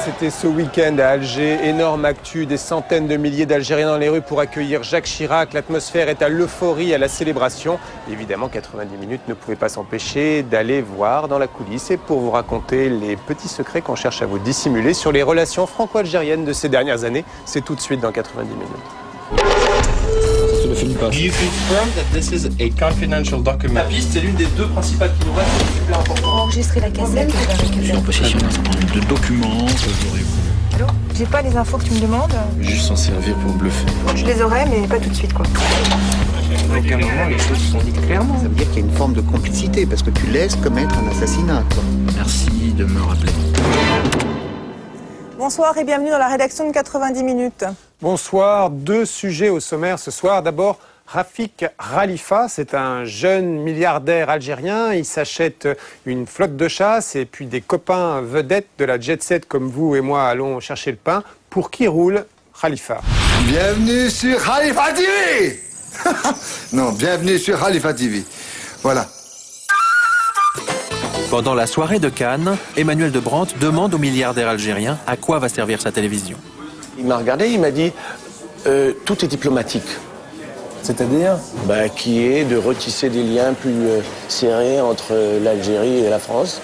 c'était ce week-end à Alger. Énorme actu, des centaines de milliers d'Algériens dans les rues pour accueillir Jacques Chirac. L'atmosphère est à l'euphorie, à la célébration. Évidemment, 90 minutes ne pouvaient pas s'empêcher d'aller voir dans la coulisse et pour vous raconter les petits secrets qu'on cherche à vous dissimuler sur les relations franco-algériennes de ces dernières années. C'est tout de suite dans 90 minutes. Do you confirm that this is a confidential document? La piste, c'est l'une des deux principales qui nous restent, c'est super important. Enregistrer la cassette. Je suis en possession d'un certain nombre de documents que j'aurais voulu. Allô? J'ai pas les infos que tu me demandes. Juste s'en servir pour bluffer. Je les aurai, mais pas tout de suite, quoi. À aucun moment, les choses sont dites clairement. Ça veut dire qu'il y a une forme de complicité, parce que tu laisses commettre un assassinat, quoi. Merci de me rappeler. Bonsoir et bienvenue dans la rédaction de 90 minutes. Bonsoir, deux sujets au sommaire ce soir. D'abord, Rafik Khalifa, c'est un jeune milliardaire algérien. Il s'achète une flotte de chasse et puis des copains vedettes de la jet set comme vous et moi allons chercher le pain. Pour qui roule Khalifa? Bienvenue sur Khalifa TV. Non, bienvenue sur Khalifa TV. Voilà. Pendant la soirée de Cannes, Emmanuel de Brandt demande au milliardaire algérien à quoi va servir sa télévision. Il m'a regardé, il m'a dit tout est diplomatique. C'est-à-dire Qui est de retisser des liens plus serrés entre l'Algérie et la France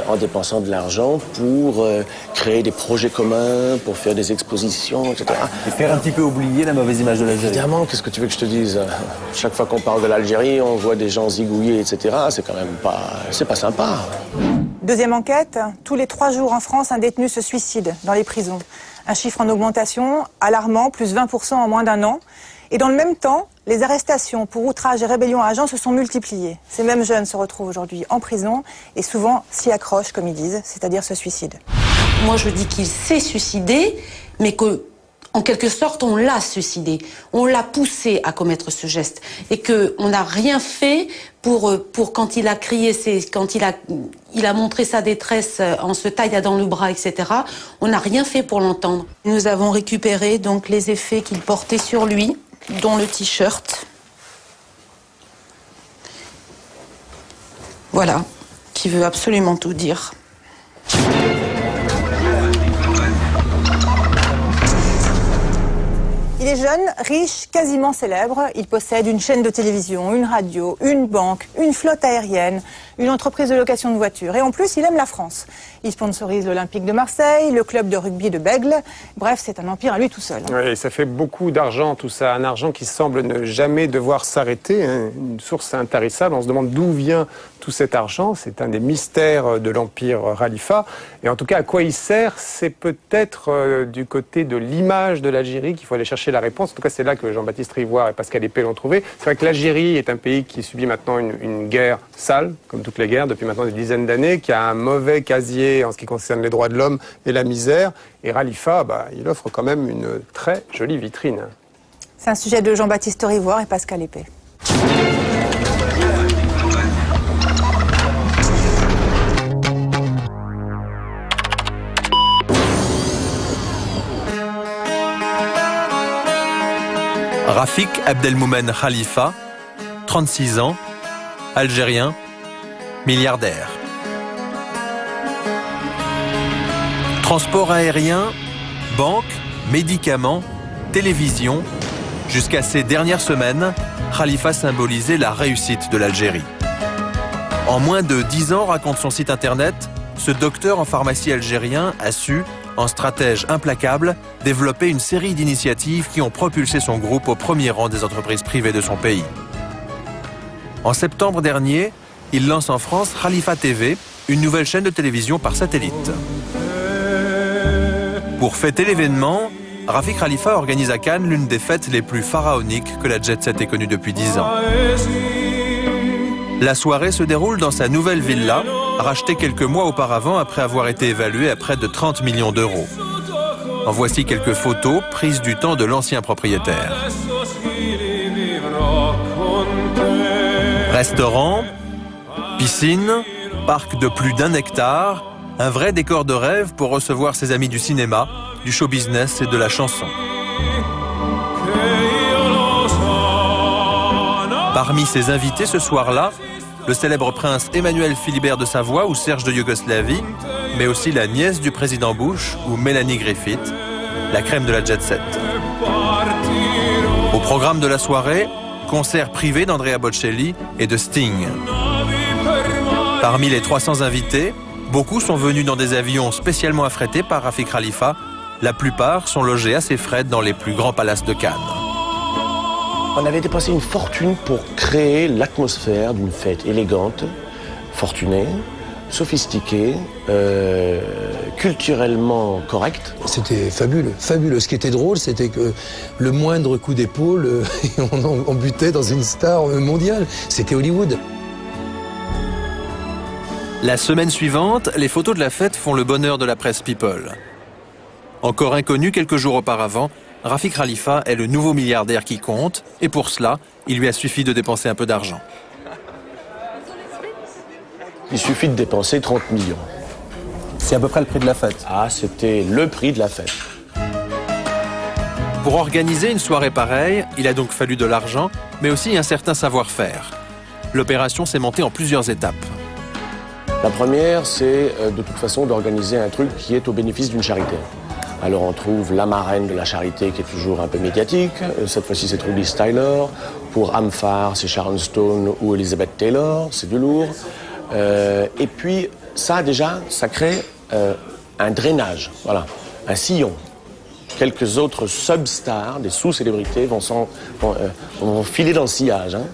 en dépensant de l'argent pour créer des projets communs, pour faire des expositions, etc. Et faire un petit peu oublier la mauvaise image de l'Algérie. Évidemment, qu'est-ce que tu veux que je te dise? Chaque fois qu'on parle de l'Algérie, on voit des gens zigouillés, etc. C'est quand même pas... c'est pas sympa. Deuxième enquête, tous les 3 jours en France, un détenu se suicide dans les prisons. Un chiffre en augmentation, alarmant, plus 20% en moins d'un an. Et dans le même temps, les arrestations pour outrage et rébellion à agent se sont multipliées. Ces mêmes jeunes se retrouvent aujourd'hui en prison et souvent s'y accrochent, comme ils disent, c'est-à-dire se suicident. Moi, je dis qu'il s'est suicidé, mais que, en quelque sorte, on l'a suicidé. On l'a poussé à commettre ce geste. Et qu'on n'a rien fait pour quand il a crié, quand il a montré sa détresse en se taillant le bras, etc. On n'a rien fait pour l'entendre. Nous avons récupéré donc les effets qu'il portait sur lui, dont le t-shirt. Voilà, qui veut absolument tout dire. Il est jeune, riche, quasiment célèbre. Il possède une chaîne de télévision, une radio, une banque, une flotte aérienne, une entreprise de location de voitures. Et en plus, il aime la France. Il sponsorise l'Olympique de Marseille, le club de rugby de Bègle. Bref, c'est un empire à lui tout seul. Oui, ça fait beaucoup d'argent tout ça. Un argent qui semble ne jamais devoir s'arrêter. Une source intarissable. On se demande d'où vient tout cet argent. C'est un des mystères de l'empire Khalifa. Et en tout cas, à quoi il sert, c'est peut-être du côté de l'image de l'Algérie qu'il faut aller chercher la réponse. En tout cas, c'est là que Jean-Baptiste Rivoire et Pascal Épée l'ont trouvé. C'est vrai que l'Algérie est un pays qui subit maintenant une guerre sale, comme toutes les guerres, depuis maintenant des dizaines d'années, qui a un mauvais casier en ce qui concerne les droits de l'homme et la misère. Et Khalifa, il offre quand même une très jolie vitrine. C'est un sujet de Jean-Baptiste Rivoire et Pascal Épée. Rafik Abdelmoumen Khalifa, 36 ans, algérien, milliardaire. Transport aérien, banque, médicaments, télévision. Jusqu'à ces dernières semaines, Khalifa symbolisait la réussite de l'Algérie. En moins de 10 ans, raconte son site internet, ce docteur en pharmacie algérien a su, en stratège implacable, développer une série d'initiatives qui ont propulsé son groupe au premier rang des entreprises privées de son pays. En septembre dernier, il lance en France Khalifa TV, une nouvelle chaîne de télévision par satellite. Pour fêter l'événement, Rafik Khalifa organise à Cannes l'une des fêtes les plus pharaoniques que la jet set ait connue depuis 10 ans. La soirée se déroule dans sa nouvelle villa, rachetée quelques mois auparavant après avoir été évaluée à près de 30 millions d'euros. En voici quelques photos prises du temps de l'ancien propriétaire. Restaurant, piscine, parc de plus d'1 hectare, un vrai décor de rêve pour recevoir ses amis du cinéma, du show business et de la chanson. Parmi ses invités ce soir-là, le célèbre prince Emmanuel Philibert de Savoie ou Serge de Yougoslavie, mais aussi la nièce du président Bush ou Melanie Griffith, la crème de la jet set. Au programme de la soirée, concert privé d'Andrea Bocelli et de Sting. Parmi les 300 invités, beaucoup sont venus dans des avions spécialement affrétés par Rafik Khalifa. La plupart sont logés à ses frais dans les plus grands palaces de Cannes. On avait dépensé une fortune pour créer l'atmosphère d'une fête élégante, fortunée, sophistiquée, culturellement correcte. C'était fabuleux, fabuleux. Ce qui était drôle, c'était que le moindre coup d'épaule, on butait dans une star mondiale. C'était Hollywood. La semaine suivante, les photos de la fête font le bonheur de la presse People. Encore inconnu quelques jours auparavant, Rafik Khalifa est le nouveau milliardaire qui compte, et pour cela, il lui a suffi de dépenser un peu d'argent. Il suffit de dépenser 30 millions. C'est à peu près le prix de la fête. Ah, c'était le prix de la fête. Pour organiser une soirée pareille, il a donc fallu de l'argent, mais aussi un certain savoir-faire. L'opération s'est montée en plusieurs étapes. La première, c'est de toute façon d'organiser un truc qui est au bénéfice d'une charité. Alors on trouve la marraine de la charité qui est toujours un peu médiatique. Cette fois-ci, c'est Trudy Styler. Pour Amphar, c'est Sharon Stone ou Elizabeth Taylor. C'est du lourd. Et puis, ça déjà, ça crée un drainage, voilà, un sillon. Quelques autres substars, des sous-célébrités, vont filer dans le sillage. Hein.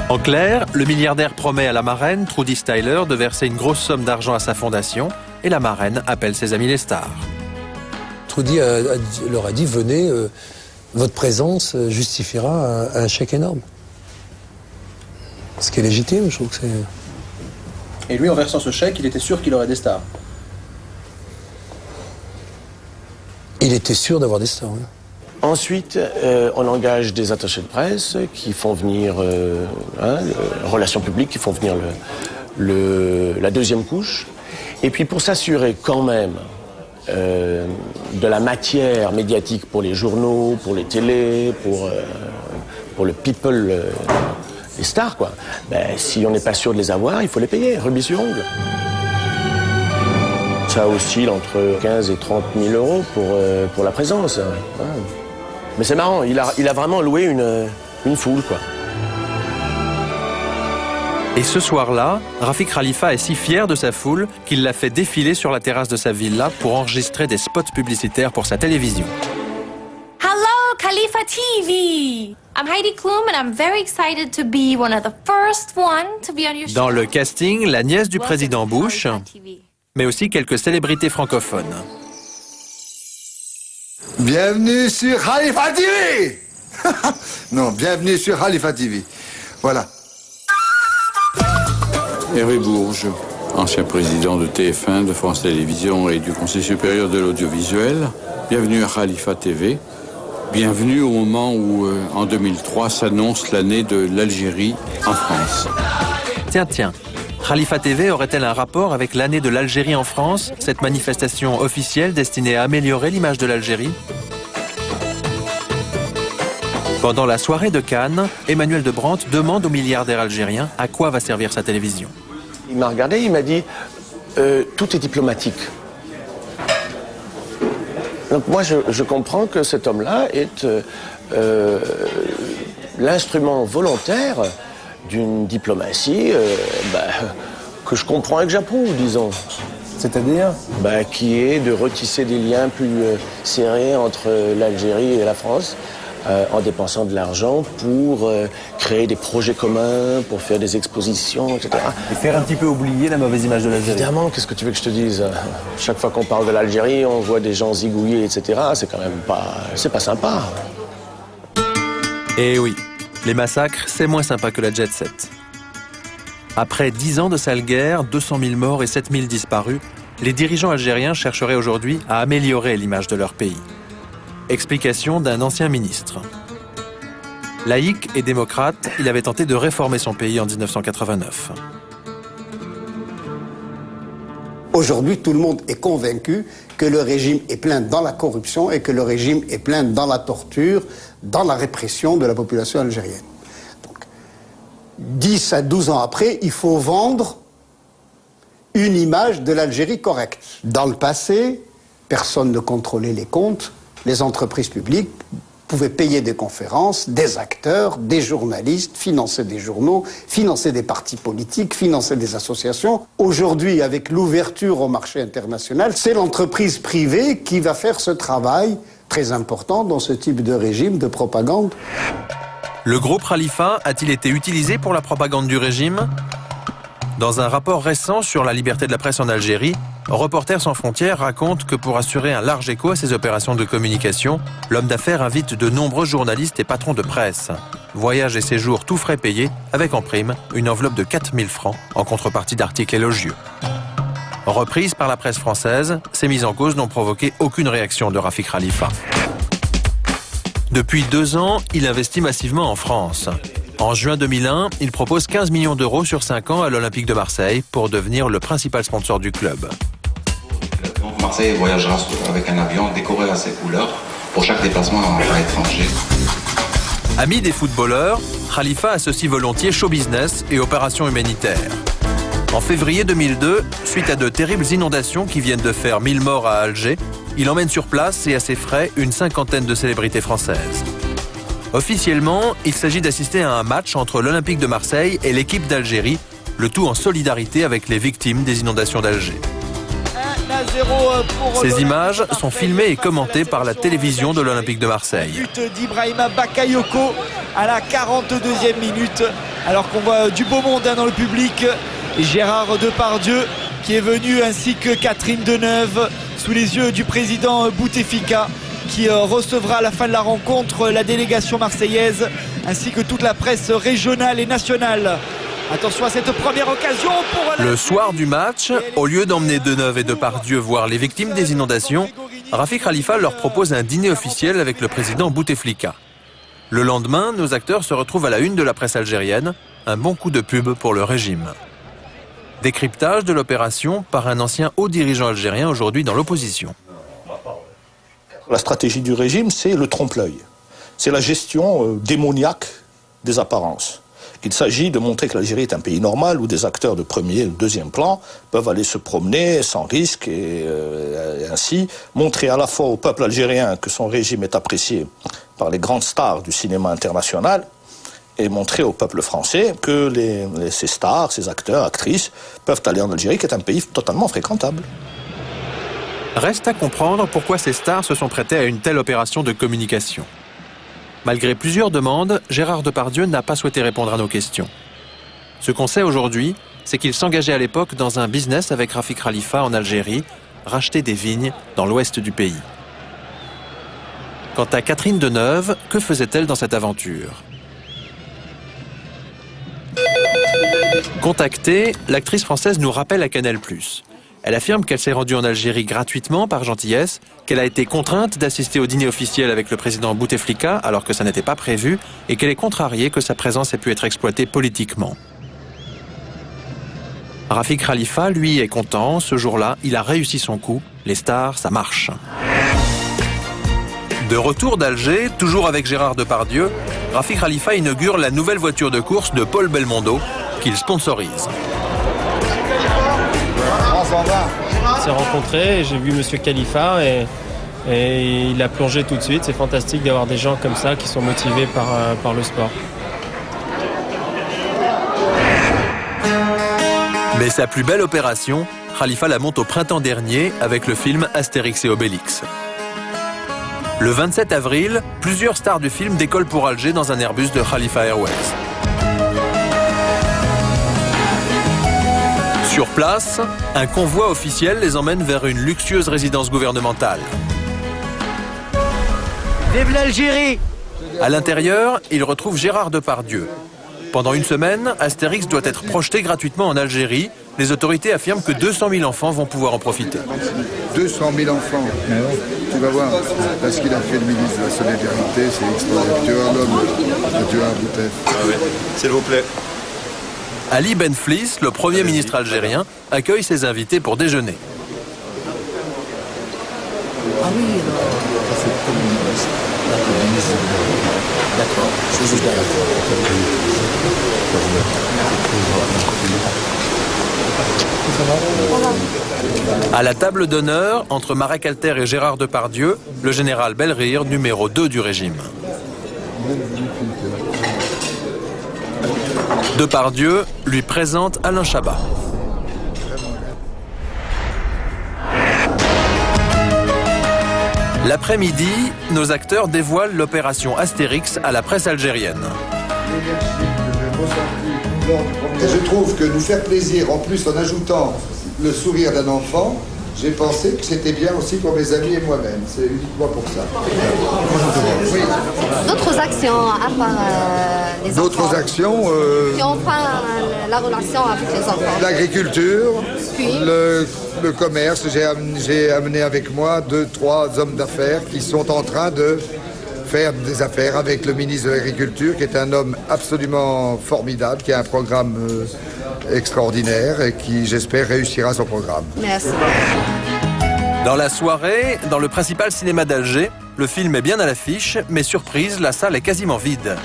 En clair, le milliardaire promet à la marraine, Trudy Styler, de verser une grosse somme d'argent à sa fondation, et la marraine appelle ses amis les stars. Trudy leur a dit, venez, votre présence justifiera un chèque énorme. Ce qui est légitime, je trouve que c'est... Et lui, en versant ce chèque, il était sûr qu'il aurait des stars. Il était sûr d'avoir des stars, oui. Ensuite, on engage des attachés de presse qui font venir, relations publiques, qui font venir la deuxième couche. Et puis pour s'assurer quand même de la matière médiatique pour les journaux, pour les télés, pour le people, les stars, quoi. Ben, si on n'est pas sûr de les avoir, il faut les payer, rubis sur ongle. Ça oscille entre 15 et 30 000 euros pour la présence. Ouais. Mais c'est marrant, il a vraiment loué une foule, quoi. Et ce soir-là, Rafik Khalifa est si fier de sa foule qu'il l'a fait défiler sur la terrasse de sa villa pour enregistrer des spots publicitaires pour sa télévision. Hello, Khalifa TV! I'm Heidi Klum and I'm very excited to be one of the first one to be on your show. Dans le casting, la nièce du président Bush, mais aussi quelques célébrités francophones. Bienvenue sur Khalifa TV. Non, bienvenue sur Khalifa TV. Voilà. Hervé Bourges, ancien président de TF1, de France Télévisions et du Conseil supérieur de l'audiovisuel. Bienvenue à Khalifa TV. Bienvenue au moment où, en 2003, s'annonce l'année de l'Algérie en France. Tiens. Khalifa TV aurait-elle un rapport avec l'année de l'Algérie en France, cette manifestation officielle destinée à améliorer l'image de l'Algérie? Pendant la soirée de Cannes, Emmanuel de Brandt demande au milliardaire algérien à quoi va servir sa télévision. Il m'a regardé, il m'a dit tout est diplomatique. Donc moi je comprends que cet homme-là est l'instrument volontaire d'une diplomatie que je comprends et que j'approuve, disons. C'est-à-dire qui est de retisser des liens plus serrés entre l'Algérie et la France en dépensant de l'argent pour créer des projets communs, pour faire des expositions, etc. Et faire un petit peu oublier la mauvaise image de l'Algérie. Évidemment, qu'est-ce que tu veux que je te dise? Chaque fois qu'on parle de l'Algérie, on voit des gens zigouillés, etc. C'est quand même pas... c'est pas sympa. Eh oui. Les massacres, c'est moins sympa que la jet set. Après 10 ans de sale guerre, 200 000 morts et 7 000 disparus, les dirigeants algériens chercheraient aujourd'hui à améliorer l'image de leur pays. Explication d'un ancien ministre. Laïque et démocrate, il avait tenté de réformer son pays en 1989. Aujourd'hui, tout le monde est convaincu que le régime est plein dans la corruption et que le régime est plein dans la torture, dans la répression de la population algérienne. Donc, 10 à 12 ans après, il faut vendre une image de l'Algérie correcte. Dans le passé, personne ne contrôlait les comptes. Les entreprises publiques pouvaient payer des conférences, des acteurs, des journalistes, financer des journaux, financer des partis politiques, financer des associations. Aujourd'hui, avec l'ouverture au marché international, c'est l'entreprise privée qui va faire ce travail très important dans ce type de régime de propagande. Le groupe Khalifa a-t-il été utilisé pour la propagande du régime ? Dans un rapport récent sur la liberté de la presse en Algérie, Reporters sans frontières raconte que pour assurer un large écho à ses opérations de communication, l'homme d'affaires invite de nombreux journalistes et patrons de presse. Voyages et séjours tout frais payés, avec en prime une enveloppe de 4000 francs en contrepartie d'articles élogieux. Reprises par la presse française, ces mises en cause n'ont provoqué aucune réaction de Rafik Khalifa. Depuis 2 ans, il investit massivement en France. En juin 2001, il propose 15 millions d'euros sur 5 ans à l'Olympique de Marseille pour devenir le principal sponsor du club. Donc Marseille voyagera avec un avion décoré à ses couleurs pour chaque déplacement à l'étranger. Ami des footballeurs, Khalifa associe volontiers show business et opérations humanitaires. En février 2002, suite à de terribles inondations qui viennent de faire 1000 morts à Alger, il emmène sur place et à ses frais une 50aine de célébrités françaises. Officiellement, il s'agit d'assister à un match entre l'Olympique de Marseille et l'équipe d'Algérie, le tout en solidarité avec les victimes des inondations d'Alger. Ces images sont filmées et commentées par la télévision de l'Olympique de Marseille. But d'Ibrahima Bakayoko à la 42e minute, alors qu'on voit du beau monde dans le public. Et Gérard Depardieu qui est venu, ainsi que Catherine Deneuve, sous les yeux du président Bouteflika, qui recevra à la fin de la rencontre la délégation marseillaise ainsi que toute la presse régionale et nationale. Attention à cette première occasion pour... Le soir du match, au lieu d'emmener Deneuve et Depardieu voir les victimes des inondations, Rafik Khalifa leur propose un dîner officiel avec le président Bouteflika. Le lendemain, nos acteurs se retrouvent à la une de la presse algérienne, un bon coup de pub pour le régime. Décryptage de l'opération par un ancien haut dirigeant algérien aujourd'hui dans l'opposition. La stratégie du régime, c'est le trompe-l'œil. C'est la gestion démoniaque des apparences. Il s'agit de montrer que l'Algérie est un pays normal où des acteurs de premier ou deuxième plan peuvent aller se promener sans risque et ainsi montrer à la fois au peuple algérien que son régime est apprécié par les grandes stars du cinéma international et montrer au peuple français que ces stars, ces acteurs, actrices peuvent aller en Algérie qui est un pays totalement fréquentable. Reste à comprendre pourquoi ces stars se sont prêtées à une telle opération de communication. Malgré plusieurs demandes, Gérard Depardieu n'a pas souhaité répondre à nos questions. Ce qu'on sait aujourd'hui, c'est qu'il s'engageait à l'époque dans un business avec Rafik Khalifa en Algérie, racheter des vignes dans l'ouest du pays. Quant à Catherine Deneuve, que faisait-elle dans cette aventure ? Contactée, l'actrice française nous rappelle à Canal+. Elle affirme qu'elle s'est rendue en Algérie gratuitement par gentillesse, qu'elle a été contrainte d'assister au dîner officiel avec le président Bouteflika alors que ça n'était pas prévu et qu'elle est contrariée que sa présence ait pu être exploitée politiquement. Rafik Khalifa, lui, est content. Ce jour-là, il a réussi son coup. Les stars, ça marche. De retour d'Alger, toujours avec Gérard Depardieu, Rafik Khalifa inaugure la nouvelle voiture de course de Paul Belmondo qu'il sponsorise. On s'est rencontrés et j'ai vu Monsieur Khalifa et il a plongé tout de suite. C'est fantastique d'avoir des gens comme ça qui sont motivés par le sport. Mais sa plus belle opération, Khalifa la monte au printemps dernier avec le film Astérix et Obélix. Le 27 avril, plusieurs stars du film décollent pour Alger dans un Airbus de Khalifa Airways. Sur place, un convoi officiel les emmène vers une luxueuse résidence gouvernementale. Vive l'Algérie! À l'intérieur, ils retrouvent Gérard Depardieu. Pendant une semaine, Astérix doit être projeté gratuitement en Algérie. Les autorités affirment que 200 000 enfants vont pouvoir en profiter. 200 000 enfants. Tu vas voir, parce qu'il a fait le ministre de la Solidarité, c'est extraordinaire. Tu as un homme, tu as un Boutef. Ah oui, s'il vous plaît. Ali Benflis, le Premier ministre algérien, accueille ses invités pour déjeuner. Ah oui, d'accord, c'est juste derrière. À la table d'honneur, entre Marek Alter et Gérard Depardieu, le général Bellrire, numéro 2 du régime. Depardieu lui présente Alain Chabat. L'après-midi, nos acteurs dévoilent l'opération Astérix à la presse algérienne. Et je trouve que nous faire plaisir, en plus en ajoutant le sourire d'un enfant, j'ai pensé que c'était bien aussi pour mes amis et moi-même. C'est uniquement pour ça. Oui. D'autres actions, à part les enfants. D'autres actions Qui ont pas la relation avec les enfants. L'agriculture, le commerce. J'ai amené avec moi 2-3 hommes d'affaires qui sont en train de faire des affaires avec le ministre de l'Agriculture, qui est un homme absolument formidable, qui a un programme extraordinaire et qui, j'espère, réussira son programme. Merci. Dans la soirée, dans le principal cinéma d'Alger, le film est bien à l'affiche, mais surprise, la salle est quasiment vide.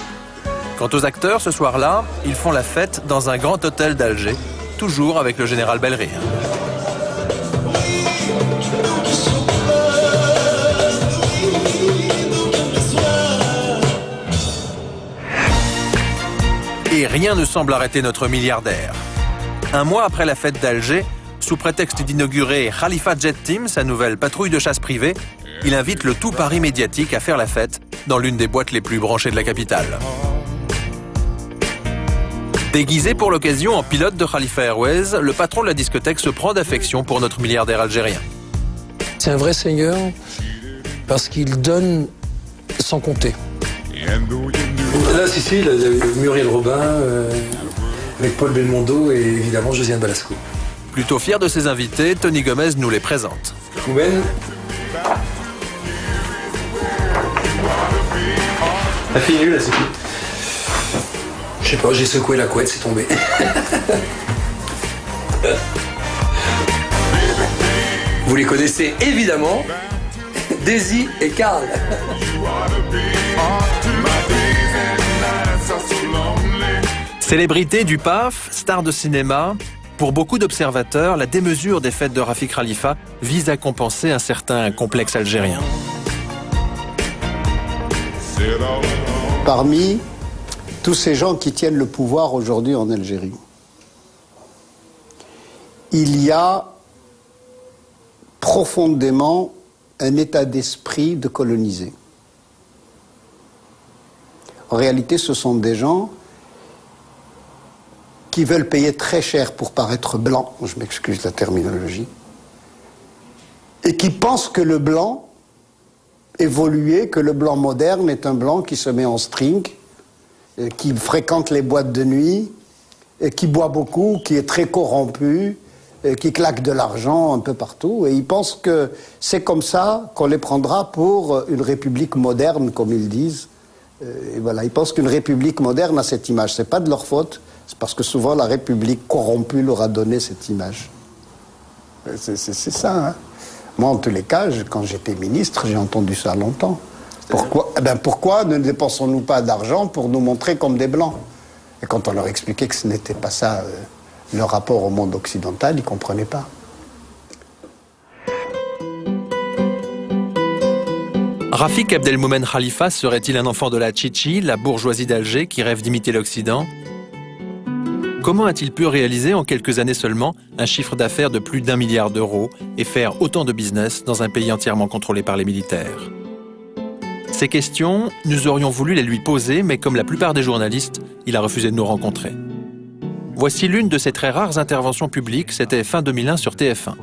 Quant aux acteurs, ce soir-là, ils font la fête dans un grand hôtel d'Alger, toujours avec le général Bellrire. Et rien ne semble arrêter notre milliardaire. Un mois après la fête d'Alger, sous prétexte d'inaugurer Khalifa Jet Team, sa nouvelle patrouille de chasse privée, il invite le tout Paris médiatique à faire la fête dans l'une des boîtes les plus branchées de la capitale. Déguisé pour l'occasion en pilote de Khalifa Airways, le patron de la discothèque se prend d'affection pour notre milliardaire algérien. C'est un vrai seigneur parce qu'il donne sans compter. Là, il y a Muriel Robin, avec Paul Belmondo et évidemment Josiane Balasco. Plutôt fier de ses invités, Tony Gomez nous les présente. Koumen. La fille nulle, là, c'est qui? Je sais pas, j'ai secoué la couette, c'est tombé. Vous les connaissez évidemment, Daisy et Karl. Célébrité du PAF, star de cinéma, pour beaucoup d'observateurs, la démesure des fêtes de Rafik Khalifa vise à compenser un certain complexe algérien. Parmi tous ces gens qui tiennent le pouvoir aujourd'hui en Algérie, il y a profondément un état d'esprit de coloniser. En réalité, ce sont des gens qui veulent payer très cher pour paraître blancs, je m'excuse la terminologie, et qui pensent que le blanc évolué, que le blanc moderne est un blanc qui se met en string, qui fréquente les boîtes de nuit, et qui boit beaucoup, qui est très corrompu, qui claque de l'argent un peu partout, et ils pensent que c'est comme ça qu'on les prendra pour une république moderne, comme ils disent. Et voilà, ils pensent qu'une république moderne a cette image. C'est pas de leur faute, c'est parce que souvent la république corrompue leur a donné cette image. C'est ça, hein. Moi, en tous les cas, quand j'étais ministre, j'ai entendu ça longtemps. Pourquoi, pourquoi ne dépensons-nous pas d'argent pour nous montrer comme des blancs? Et quand on leur expliquait que ce n'était pas ça leur rapport au monde occidental, ils ne comprenaient pas. Rafik Abdelmoumen Khalifa serait-il un enfant de la Chichi, la bourgeoisie d'Alger qui rêve d'imiter l'Occident? Comment a-t-il pu réaliser en quelques années seulement un chiffre d'affaires de plus d'1 milliard d'euros et faire autant de business dans un pays entièrement contrôlé par les militaires? Ces questions, nous aurions voulu les lui poser, mais comme la plupart des journalistes, il a refusé de nous rencontrer. Voici l'une de ses très rares interventions publiques, c'était fin 2001 sur TF1.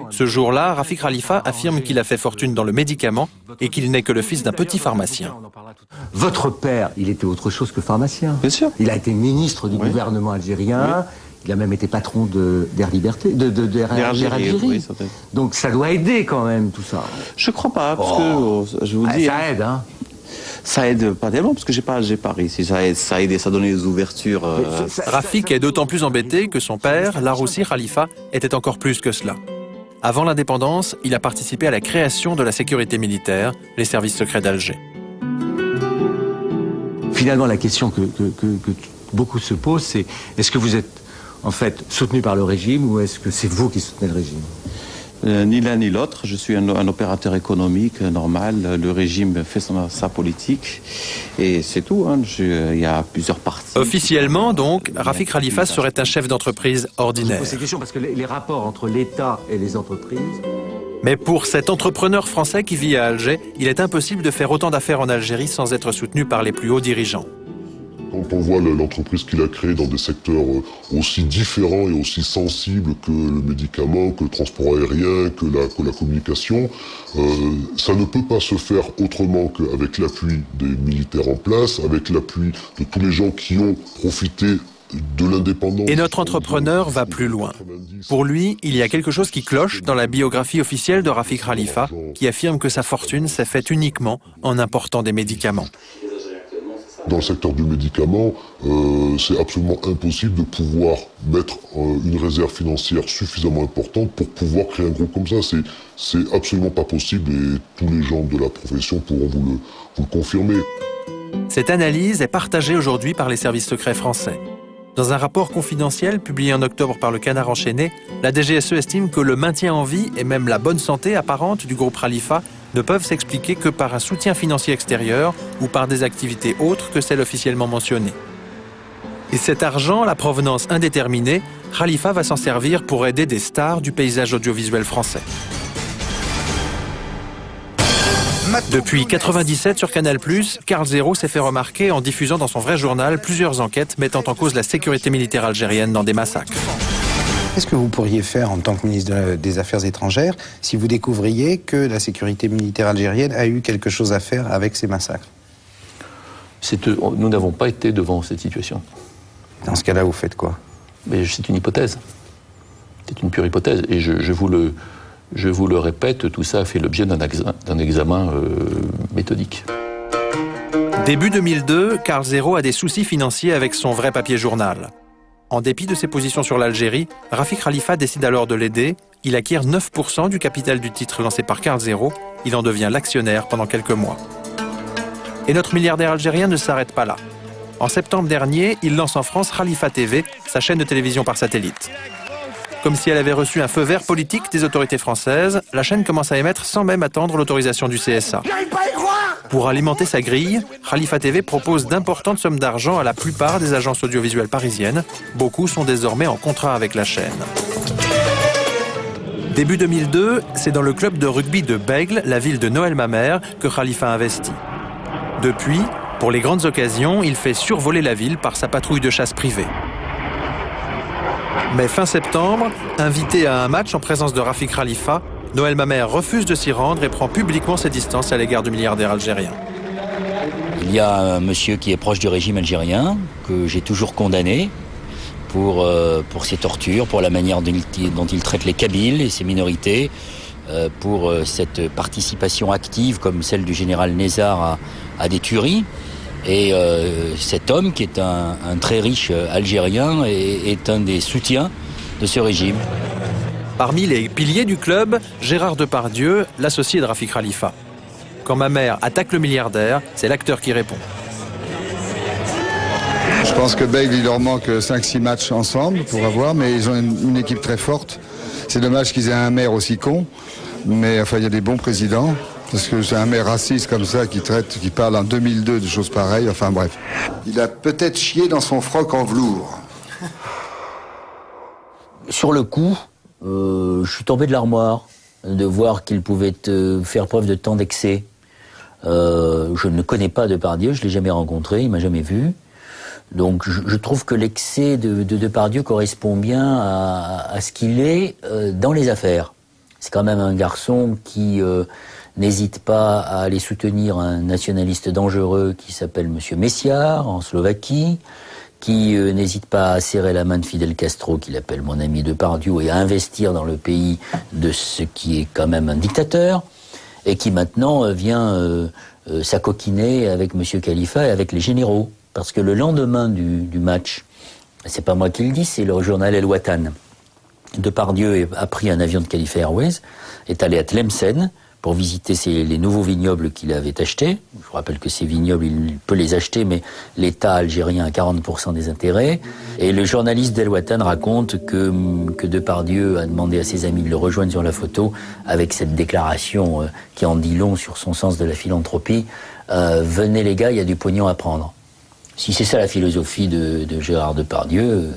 Ce jour-là, Rafik Khalifa affirme qu'il a fait fortune dans le médicament et qu'il n'est que le fils d'un petit pharmacien. Votre père, il était autre chose que pharmacien. Bien sûr. Il a été ministre du gouvernement algérien, il a même été patron d'Air Liberté, d'Air Algérie. Oui, donc ça doit aider quand même tout ça. Je crois pas, parce que je vous dis... Ça aide, hein. Ça aide pas tellement, parce que j'ai pas réussi. Ça aide, ça donne des ouvertures. Rafik est d'autant plus embêté que son père, Laroussi Khalifa, était encore plus que cela. Avant l'indépendance, il a participé à la création de la sécurité militaire, les services secrets d'Alger. Finalement, la question que beaucoup se posent, c'est est-ce que vous êtes en fait soutenu par le régime ou est-ce que c'est vous qui soutenez le régime ? Ni l'un ni l'autre. Je suis un opérateur économique normal. Le régime fait sa politique et c'est tout. Il y a plusieurs partis. Officiellement, donc, Rafik Khalifa serait un chef d'entreprise ordinaire. Je pose ces questions parce que les rapports entre l'État et les entreprises... Mais pour cet entrepreneur français qui vit à Alger, il est impossible de faire autant d'affaires en Algérie sans être soutenu par les plus hauts dirigeants. Quand on voit l'entreprise qu'il a créée dans des secteurs aussi différents et aussi sensibles que le médicament, que le transport aérien, que la communication, ça ne peut pas se faire autrement qu'avec l'appui des militaires en place, avec l'appui de tous les gens qui ont profité de l'indépendance. Et notre entrepreneur va plus loin. Pour lui, il y a quelque chose qui cloche dans la biographie officielle de Rafik Khalifa, qui affirme que sa fortune s'est faite uniquement en important des médicaments. Dans le secteur du médicament, c'est absolument impossible de pouvoir mettre une réserve financière suffisamment importante pour pouvoir créer un groupe comme ça. C'est absolument pas possible et tous les gens de la profession pourront vous le confirmer. Cette analyse est partagée aujourd'hui par les services secrets français. Dans un rapport confidentiel publié en octobre par le Canard enchaîné, la DGSE estime que le maintien en vie et même la bonne santé apparente du groupe Khalifa ne peuvent s'expliquer que par un soutien financier extérieur ou par des activités autres que celles officiellement mentionnées. Et cet argent, la provenance indéterminée, Khalifa va s'en servir pour aider des stars du paysage audiovisuel français. Depuis 1997 sur Canal+, Carl Zéro s'est fait remarquer en diffusant dans son vrai journal plusieurs enquêtes mettant en cause la sécurité militaire algérienne dans des massacres. Qu'est-ce que vous pourriez faire en tant que ministre des Affaires étrangères si vous découvriez que la sécurité militaire algérienne a eu quelque chose à faire avec ces massacres ? Nous n'avons pas été devant cette situation. Dans ce cas-là, vous faites quoi ? Mais c'est une hypothèse. C'est une pure hypothèse. Et je vous le répète, tout ça a fait l'objet d'un examen méthodique. Début 2002, Carl Zéro a des soucis financiers avec son vrai papier journal. En dépit de ses positions sur l'Algérie, Rafik Khalifa décide alors de l'aider. Il acquiert 9% du capital du titre lancé par Carl Zéro. Il en devient l'actionnaire pendant quelques mois. Et notre milliardaire algérien ne s'arrête pas là. En septembre dernier, il lance en France Khalifa TV, sa chaîne de télévision par satellite. Comme si elle avait reçu un feu vert politique des autorités françaises, la chaîne commence à émettre sans même attendre l'autorisation du CSA. Pour alimenter sa grille, Khalifa TV propose d'importantes sommes d'argent à la plupart des agences audiovisuelles parisiennes. Beaucoup sont désormais en contrat avec la chaîne. Début 2002, c'est dans le club de rugby de Bègle, la ville de Noël Mamère, que Khalifa investit. Depuis, pour les grandes occasions, il fait survoler la ville par sa patrouille de chasse privée. Mais fin septembre, invité à un match en présence de Rafik Khalifa, Noël Mamère refuse de s'y rendre et prend publiquement ses distances à l'égard du milliardaire algérien. Il y a un monsieur qui est proche du régime algérien, que j'ai toujours condamné pour ses tortures, pour la manière dont il traite les Kabyles et ses minorités, pour cette participation active comme celle du général Nézar à des tueries. Et cet homme, qui est un très riche Algérien, est un des soutiens de ce régime. Parmi les piliers du club, Gérard Depardieu, l'associé de Rafik Khalifa. Quand Mamère attaque le milliardaire, c'est l'acteur qui répond. Je pense que Bègle, il leur manque 5-6 matchs ensemble pour avoir, mais ils ont une équipe très forte. C'est dommage qu'ils aient un maire aussi con, mais enfin, il y a des bons présidents. Parce que c'est un maire raciste comme ça qui parle en 2002 de choses pareilles, enfin bref. Il a peut-être chié dans son froc en velours. Sur le coup, je suis tombé de l'armoire de voir qu'il pouvait faire preuve de tant d'excès. Je ne connais pas Depardieu, je ne l'ai jamais rencontré, il ne m'a jamais vu. Donc je trouve que l'excès de Depardieu correspond bien à ce qu'il est dans les affaires. C'est quand même un garçon qui n'hésite pas à aller soutenir un nationaliste dangereux qui s'appelle M. Messiar en Slovaquie, qui n'hésite pas à serrer la main de Fidel Castro, qu'il appelle mon ami Depardieu, et à investir dans le pays de ce qui est quand même un dictateur, et qui maintenant vient s'acoquiner avec M. Khalifa et avec les généraux. Parce que le lendemain du match, c'est pas moi qui le dis, c'est le journal El Watan. Depardieu a pris un avion de Khalifa Airways, est allé à Tlemcen pour visiter les nouveaux vignobles qu'il avait achetés. Je vous rappelle que ces vignobles, il peut les acheter, mais l'État algérien a 40% des intérêts. Et le journaliste d'El Watan raconte que Depardieu a demandé à ses amis de le rejoindre sur la photo avec cette déclaration qui en dit long sur son sens de la philanthropie. Venez les gars, il y a du pognon à prendre. Si c'est ça la philosophie de Gérard Depardieu,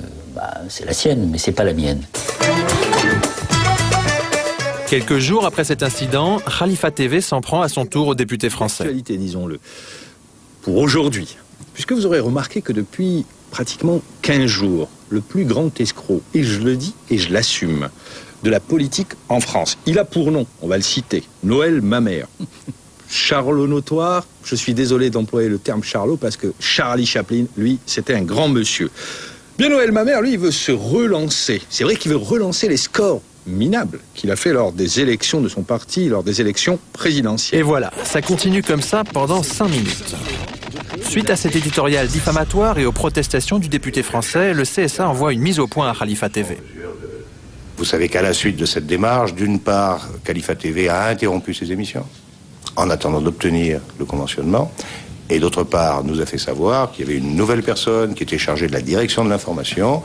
c'est la sienne, mais c'est pas la mienne. Quelques jours après cet incident, Khalifa TV s'en prend à son tour aux députés français. L'actualité, disons-le, pour aujourd'hui, puisque vous aurez remarqué que depuis pratiquement 15 jours, le plus grand escroc, et je le dis et je l'assume, de la politique en France, il a pour nom, on va le citer, Noël Mamère. Charlot notoire, je suis désolé d'employer le terme Charlot parce que Charlie Chaplin, lui, c'était un grand monsieur. Bien Noël Mamère, lui, il veut se relancer. C'est vrai qu'il veut relancer les scores minables qu'il a fait lors des élections de son parti, lors des élections présidentielles. Et voilà, ça continue comme ça pendant 5 minutes. Suite à cet éditorial diffamatoire et aux protestations du député français, le CSA envoie une mise au point à Khalifa TV. Vous savez qu'à la suite de cette démarche, d'une part, Khalifa TV a interrompu ses émissions en attendant d'obtenir le conventionnement, et d'autre part, nous a fait savoir qu'il y avait une nouvelle personne qui était chargée de la direction de l'information,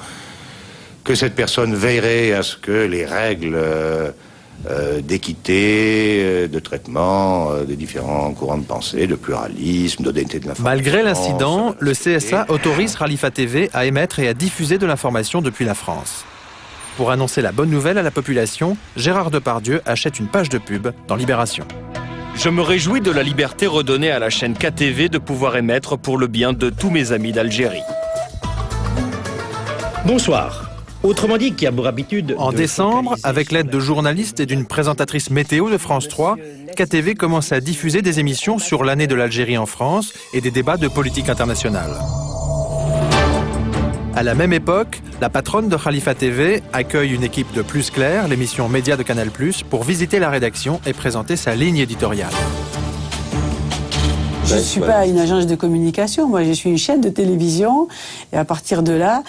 que cette personne veillerait à ce que les règles d'équité, de traitement des différents courants de pensée, de pluralisme, d'honnêteté de l'information... Malgré l'incident, le CSA autorise Khalifa TV à émettre et à diffuser de l'information depuis la France. Pour annoncer la bonne nouvelle à la population, Gérard Depardieu achète une page de pub dans Libération. Je me réjouis de la liberté redonnée à la chaîne KTV de pouvoir émettre pour le bien de tous mes amis d'Algérie. Bonsoir. Autrement dit, qui a pour habitude... En décembre, avec l'aide de journalistes et d'une présentatrice météo de France 3, KTV commence à diffuser des émissions sur l'année de l'Algérie en France et des débats de politique internationale. À la même époque, la patronne de Khalifa TV accueille une équipe de Plus Clair, l'émission Média de Canal+, pour visiter la rédaction et présenter sa ligne éditoriale. Je ne suis pas une agence de communication, moi je suis une chaîne de télévision, et à partir de là,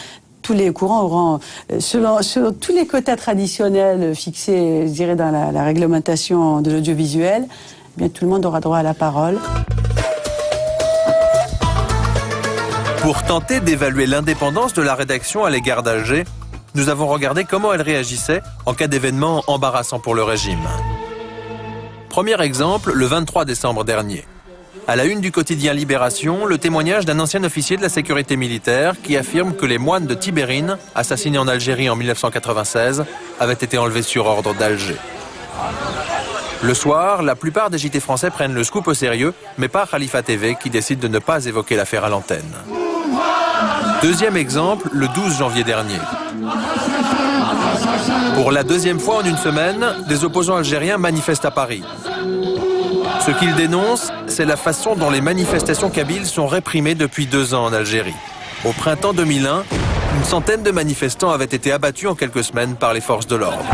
tous les courants auront, selon tous les quotas traditionnels fixés, je dirais, dans la réglementation de l'audiovisuel, eh bien tout le monde aura droit à la parole. Pour tenter d'évaluer l'indépendance de la rédaction à l'égard d'Alger, nous avons regardé comment elle réagissait en cas d'événement embarrassant pour le régime. Premier exemple, le 23 décembre dernier. À la une du quotidien Libération, le témoignage d'un ancien officier de la sécurité militaire qui affirme que les moines de Tibérine, assassinés en Algérie en 1996, avaient été enlevés sur ordre d'Alger. Le soir, la plupart des JT français prennent le scoop au sérieux, mais pas Khalifa TV qui décide de ne pas évoquer l'affaire à l'antenne. Deuxième exemple, le 12 janvier dernier. Pour la deuxième fois en une semaine, des opposants algériens manifestent à Paris. Ce qu'ils dénoncent, c'est la façon dont les manifestations kabyles sont réprimées depuis 2 ans en Algérie. Au printemps 2001, une centaine de manifestants avaient été abattus en quelques semaines par les forces de l'ordre.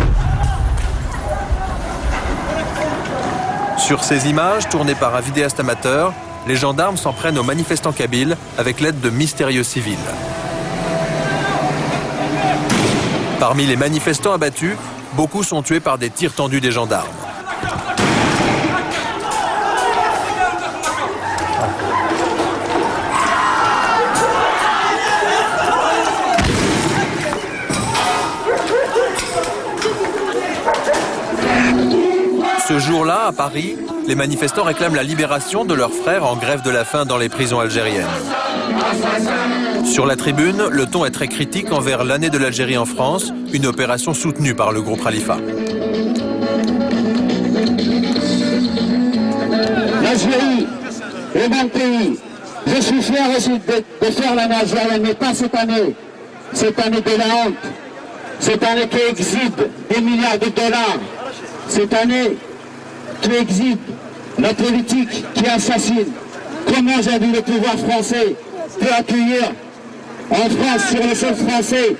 Sur ces images, tournées par un vidéaste amateur, les gendarmes s'en prennent aux manifestants kabyles avec l'aide de mystérieux civils. Parmi les manifestants abattus, beaucoup sont tués par des tirs tendus des gendarmes. Ce jour-là, à Paris, les manifestants réclament la libération de leurs frères en grève de la faim dans les prisons algériennes. Sur la tribune, le ton est très critique envers l'année de l'Algérie en France, une opération soutenue par le groupe Khalifa. L'Algérie est mon pays. Je suis fier aussi de faire l'année algérienne, mais pas cette année. Cette année de la honte. Cette année qui exhibe des milliards de dollars. Cette année qui exhibe la politique qui assassine. Comment aujourd'hui le pouvoir français peut accueillir en France, sur le sol français,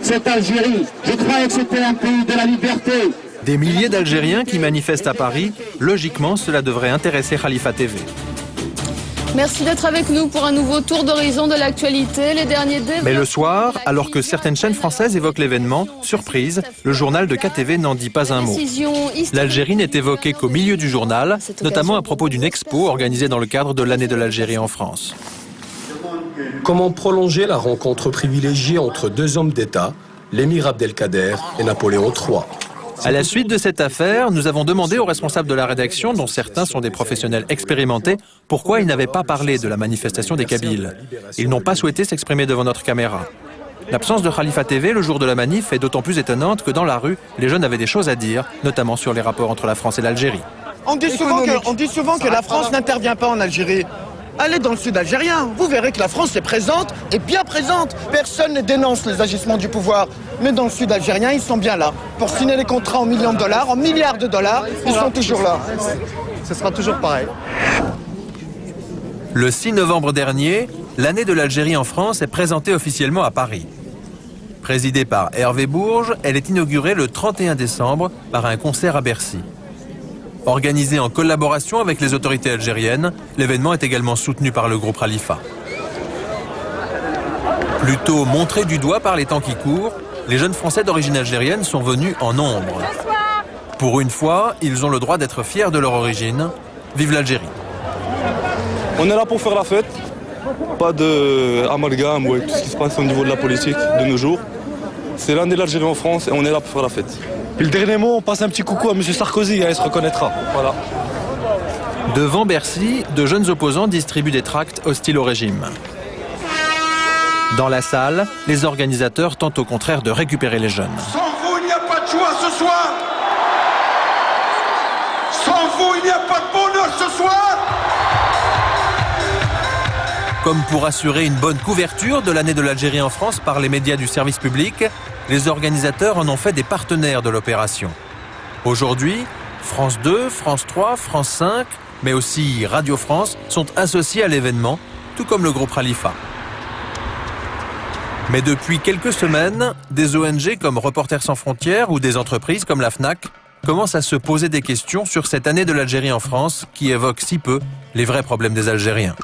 cette Algérie? Je croyais que c'était un pays de la liberté. Des milliers d'Algériens qui manifestent à Paris, logiquement cela devrait intéresser Khalifa TV. Merci d'être avec nous pour un nouveau tour d'horizon de l'actualité. Les derniers développements. Mais le soir, alors que certaines chaînes françaises évoquent l'événement, surprise, le journal de KTV n'en dit pas un mot. L'Algérie n'est évoquée qu'au milieu du journal, notamment à propos d'une expo organisée dans le cadre de l'année de l'Algérie en France. Comment prolonger la rencontre privilégiée entre deux hommes d'État, l'émir Abdelkader et Napoléon III? À la suite de cette affaire, nous avons demandé aux responsables de la rédaction, dont certains sont des professionnels expérimentés, pourquoi ils n'avaient pas parlé de la manifestation des Kabyles. Ils n'ont pas souhaité s'exprimer devant notre caméra. L'absence de Khalifa TV le jour de la manif est d'autant plus étonnante que dans la rue, les jeunes avaient des choses à dire, notamment sur les rapports entre la France et l'Algérie. On dit souvent que la France n'intervient pas en Algérie. Allez dans le sud algérien, vous verrez que la France est présente et bien présente. Personne ne dénonce les agissements du pouvoir. Mais dans le sud algérien, ils sont bien là. Pour signer les contrats en millions de dollars, en milliards de dollars, ils sont toujours là. Ce sera toujours pareil. Le 6 novembre dernier, l'année de l'Algérie en France est présentée officiellement à Paris. Présidée par Hervé Bourges, elle est inaugurée le 31 décembre par un concert à Bercy. Organisé en collaboration avec les autorités algériennes, l'événement est également soutenu par le groupe Khalifa. Plutôt montré du doigt par les temps qui courent, les jeunes Français d'origine algérienne sont venus en nombre. Pour une fois, ils ont le droit d'être fiers de leur origine. Vive l'Algérie! On est là pour faire la fête, pas d'amalgame ou tout ce qui se passe au niveau de la politique de nos jours. C'est l'année de l'Algérie en France et on est là pour faire la fête. Puis le dernier mot, on passe un petit coucou à M. Sarkozy, il se reconnaîtra. Voilà. Devant Bercy, de jeunes opposants distribuent des tracts hostiles au régime. Dans la salle, les organisateurs tentent au contraire de récupérer les jeunes. Sans vous, il n'y a pas de joie ce soir. Sans vous, il n'y a pas de bonheur ce soir. Comme pour assurer une bonne couverture de l'année de l'Algérie en France par les médias du service public, les organisateurs en ont fait des partenaires de l'opération. Aujourd'hui, France 2, France 3, France 5, mais aussi Radio France sont associés à l'événement, tout comme le groupe Khalifa. Mais depuis quelques semaines, des ONG comme Reporters sans frontières ou des entreprises comme la Fnac commencent à se poser des questions sur cette année de l'Algérie en France qui évoque si peu les vrais problèmes des Algériens.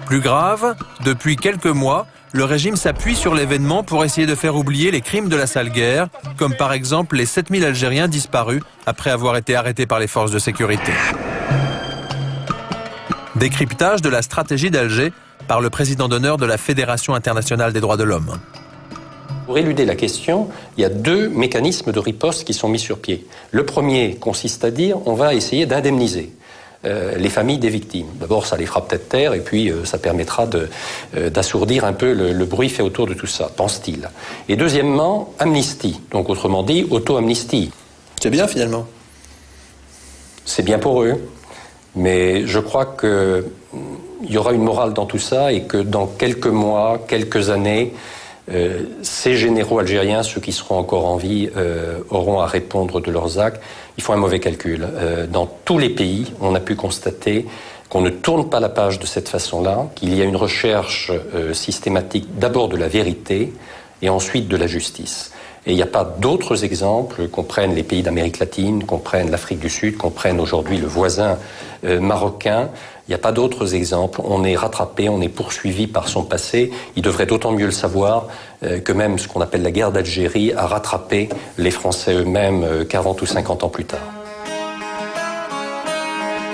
Plus grave, depuis quelques mois, le régime s'appuie sur l'événement pour essayer de faire oublier les crimes de la sale guerre, comme par exemple les 7000 Algériens disparus après avoir été arrêtés par les forces de sécurité. Décryptage de la stratégie d'Alger par le président d'honneur de la Fédération internationale des droits de l'homme. Pour éluder la question, il y a deux mécanismes de riposte qui sont mis sur pied. Le premier consiste à dire on va essayer d'indemniser les familles des victimes. D'abord, ça les fera peut-être taire, et puis ça permettra d'assourdir un peu le bruit fait autour de tout ça, pense-t-il. Et deuxièmement, amnistie, donc autrement dit, auto-amnistie. C'est bien finalement. C'est bien pour eux, mais je crois qu'il y aura une morale dans tout ça, et que dans quelques mois, quelques années, ces généraux algériens, ceux qui seront encore en vie, auront à répondre de leurs actes. Ils font un mauvais calcul. Dans tous les pays, on a pu constater qu'on ne tourne pas la page de cette façon-là, qu'il y a une recherche systématique d'abord de la vérité et ensuite de la justice. Et il n'y a pas d'autres exemples, qu'on prenne les pays d'Amérique latine, qu'on prenne l'Afrique du Sud, qu'on prenne aujourd'hui le voisin marocain. Il n'y a pas d'autres exemples. On est rattrapé, on est poursuivi par son passé. Il devrait d'autant mieux le savoir que même ce qu'on appelle la guerre d'Algérie a rattrapé les Français eux-mêmes 40 ou 50 ans plus tard.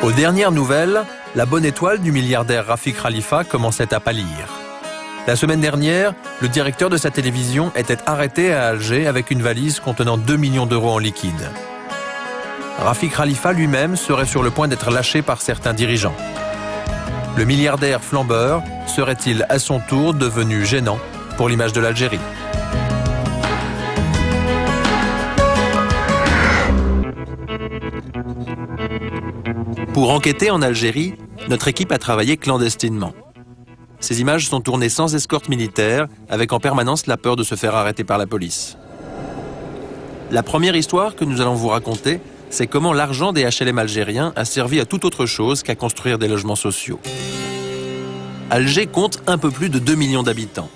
Aux dernières nouvelles, la bonne étoile du milliardaire Rafik Khalifa commençait à pâlir. La semaine dernière, le directeur de sa télévision était arrêté à Alger avec une valise contenant 2 millions d'euros en liquide. Rafik Khalifa lui-même serait sur le point d'être lâché par certains dirigeants. Le milliardaire flambeur serait-il à son tour devenu gênant pour l'image de l'Algérie ? Pour enquêter en Algérie, notre équipe a travaillé clandestinement. Ces images sont tournées sans escorte militaire, avec en permanence la peur de se faire arrêter par la police. La première histoire que nous allons vous raconter, c'est comment l'argent des HLM algériens a servi à toute autre chose qu'à construire des logements sociaux. Alger compte un peu plus de 2 millions d'habitants.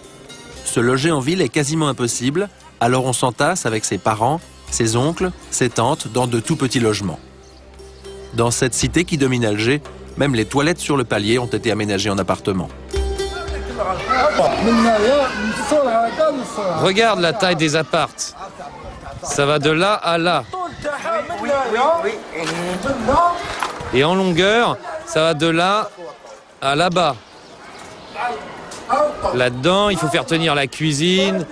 Se loger en ville est quasiment impossible, alors on s'entasse avec ses parents, ses oncles, ses tantes dans de tout petits logements. Dans cette cité qui domine Alger, Même les toilettes sur le palier ont été aménagées en appartements. Regarde la taille des appartes. Ça va de là à là. Et en longueur, ça va de là à là-bas. Là-dedans, il faut faire tenir la cuisine,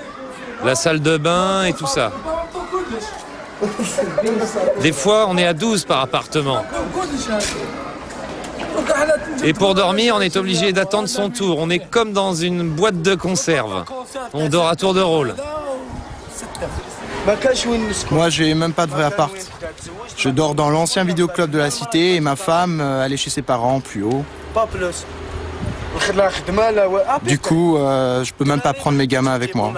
la salle de bain et tout ça. Des fois, on est à 12 par appartement. Et pour dormir, on est obligé d'attendre son tour. On est comme dans une boîte de conserve. On dort à tour de rôle. Moi, j'ai même pas de vrai appart. Je dors dans l'ancien vidéoclub de la cité et ma femme, elle est chez ses parents, plus haut. Du coup, je peux même pas prendre mes gamins avec moi.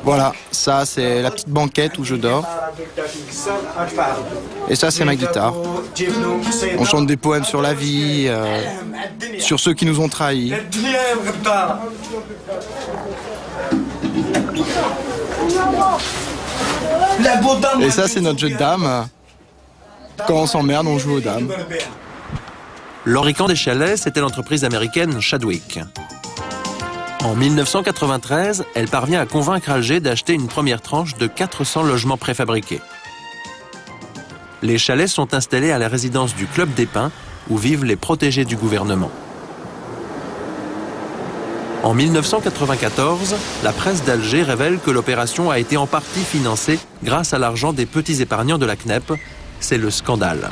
Voilà, ça c'est la petite banquette où je dors. Et ça c'est ma guitare. On chante des poèmes sur la vie, sur ceux qui nous ont trahis. Et ça c'est notre jeu de dames. Quand on s'emmerde, on joue aux dames. L'Orican des Chalets, c'était l'entreprise américaine Chadwick. En 1993, elle parvient à convaincre Alger d'acheter une première tranche de 400 logements préfabriqués. Les chalets sont installés à la résidence du Club des Pins, où vivent les protégés du gouvernement. En 1994, la presse d'Alger révèle que l'opération a été en partie financée grâce à l'argent des petits épargnants de la CNEP. C'est le scandale.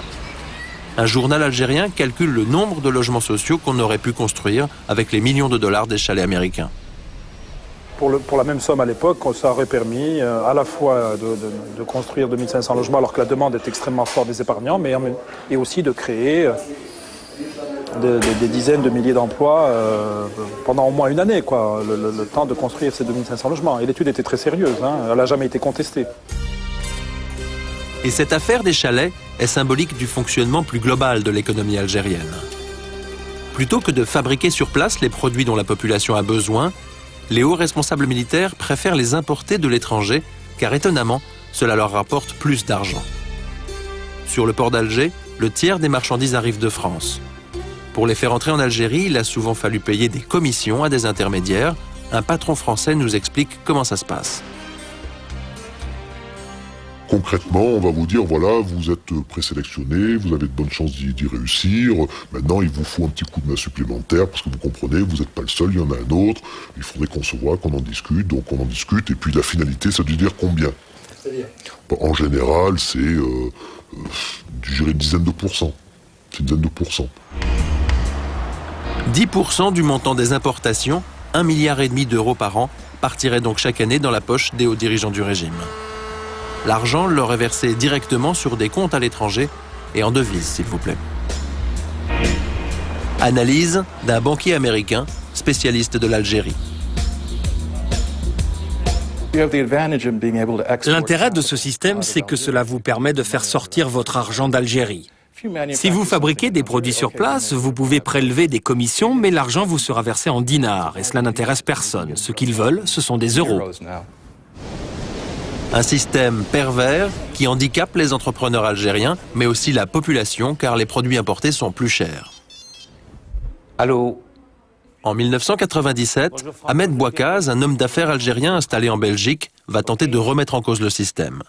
Un journal algérien calcule le nombre de logements sociaux qu'on aurait pu construire avec les millions de dollars des chalets américains. Pour la même somme à l'époque, ça aurait permis à la fois de construire 2500 logements alors que la demande est extrêmement forte des épargnants, et aussi de créer des dizaines de milliers d'emplois pendant au moins une année, quoi, le temps de construire ces 2500 logements. Et l'étude était très sérieuse, hein, elle n'a jamais été contestée. Et cette affaire des chalets est symbolique du fonctionnement plus global de l'économie algérienne. Plutôt que de fabriquer sur place les produits dont la population a besoin, les hauts responsables militaires préfèrent les importer de l'étranger, car étonnamment, cela leur rapporte plus d'argent. Sur le port d'Alger, le tiers des marchandises arrivent de France. Pour les faire entrer en Algérie, il a souvent fallu payer des commissions à des intermédiaires. Un patron français nous explique comment ça se passe. Concrètement, on va vous dire, voilà, vous êtes présélectionné, vous avez de bonnes chances d'y réussir. Maintenant, il vous faut un petit coup de main supplémentaire, parce que vous comprenez, vous n'êtes pas le seul, il y en a un autre. Il faudrait qu'on se voit, qu'on en discute, donc on en discute. Et puis la finalité, ça veut dire combien? En général, c'est, je dirais, une dizaine de pourcents. C'est une dizaine de pourcents. 10% du montant des importations, 1,5 milliard d'euros par an, partirait donc chaque année dans la poche des hauts dirigeants du régime. L'argent leur est versé directement sur des comptes à l'étranger et en devises, s'il vous plaît. Analyse d'un banquier américain, spécialiste de l'Algérie. L'intérêt de ce système, c'est que cela vous permet de faire sortir votre argent d'Algérie. Si vous fabriquez des produits sur place, vous pouvez prélever des commissions, mais l'argent vous sera versé en dinars, et cela n'intéresse personne. Ce qu'ils veulent, ce sont des euros. Un système pervers qui handicape les entrepreneurs algériens, mais aussi la population, car les produits importés sont plus chers. Allô ? En 1997, Ahmed Bouakaz, un homme d'affaires algérien installé en Belgique, va tenter de remettre en cause le système.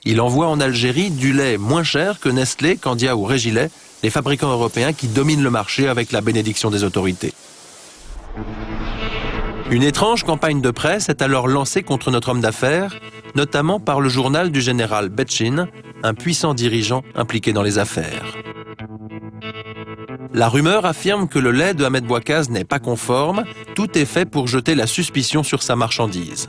Il envoie en Algérie du lait moins cher que Nestlé, Candia ou Régilet, les fabricants européens qui dominent le marché avec la bénédiction des autorités. Une étrange campagne de presse est alors lancée contre notre homme d'affaires, notamment par le journal du général Betchin, un puissant dirigeant impliqué dans les affaires. La rumeur affirme que le lait de Ahmed Bouakaz n'est pas conforme, tout est fait pour jeter la suspicion sur sa marchandise.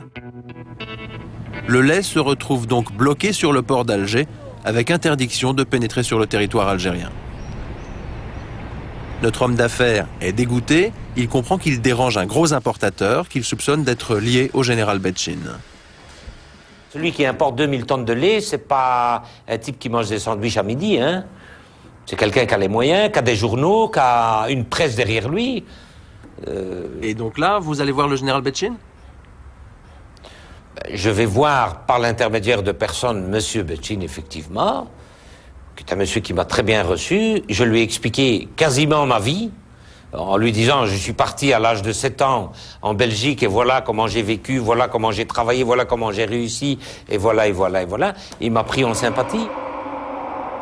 Le lait se retrouve donc bloqué sur le port d'Alger, avec interdiction de pénétrer sur le territoire algérien. Notre homme d'affaires est dégoûté, il comprend qu'il dérange un gros importateur qu'il soupçonne d'être lié au général Betchin. Celui qui importe 2000 tonnes de lait, c'est pas un type qui mange des sandwichs à midi, hein. C'est quelqu'un qui a les moyens, qui a des journaux, qui a une presse derrière lui. Et donc là, vous allez voir le général Betchin? Je vais voir, par l'intermédiaire de personnes, M. Betchin, effectivement, qui est un monsieur qui m'a très bien reçu. Je lui ai expliqué quasiment ma vie, en lui disant, je suis parti à l'âge de 7 ans en Belgique, et voilà comment j'ai vécu, voilà comment j'ai travaillé, voilà comment j'ai réussi, et voilà, et voilà, et voilà. Il m'a pris en sympathie.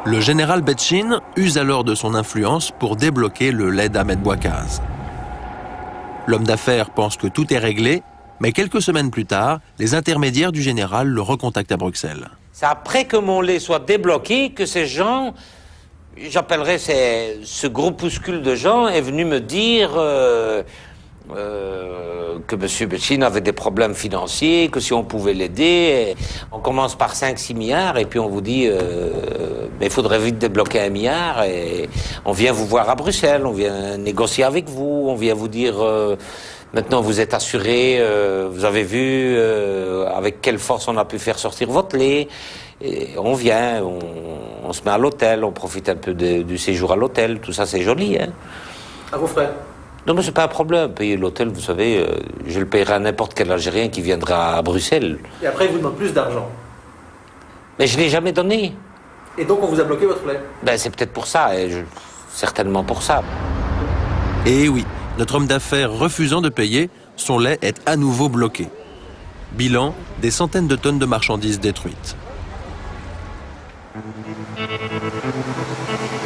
Le général Betchin use alors de son influence pour débloquer le lait d'Ahmed Bouakkaz. L'homme d'affaires pense que tout est réglé, mais quelques semaines plus tard, les intermédiaires du général le recontactent à Bruxelles. C'est après que mon lait soit débloqué que ces gens, j'appellerais ce groupuscule de gens, est venu me dire que M. Betchin avait des problèmes financiers, que si on pouvait l'aider, on commence par 5-6 milliards et puis on vous dit mais il faudrait vite débloquer 1 milliard et on vient vous voir à Bruxelles, on vient négocier avec vous, on vient vous dire maintenant vous êtes assuré, vous avez vu avec quelle force on a pu faire sortir votre lait. Et on vient, on se met à l'hôtel, on profite un peu du séjour à l'hôtel, tout ça c'est joli. Hein. À vos frais? Non mais c'est pas un problème, payer l'hôtel, vous savez, je le payerai à n'importe quel Algérien qui viendra à Bruxelles. Et après il vous demande plus d'argent? Mais je l'ai jamais donné. Et donc on vous a bloqué votre lait? Ben c'est peut-être pour ça, certainement pour ça. Et oui, notre homme d'affaires refusant de payer, son lait est à nouveau bloqué. Bilan, des centaines de tonnes de marchandises détruites.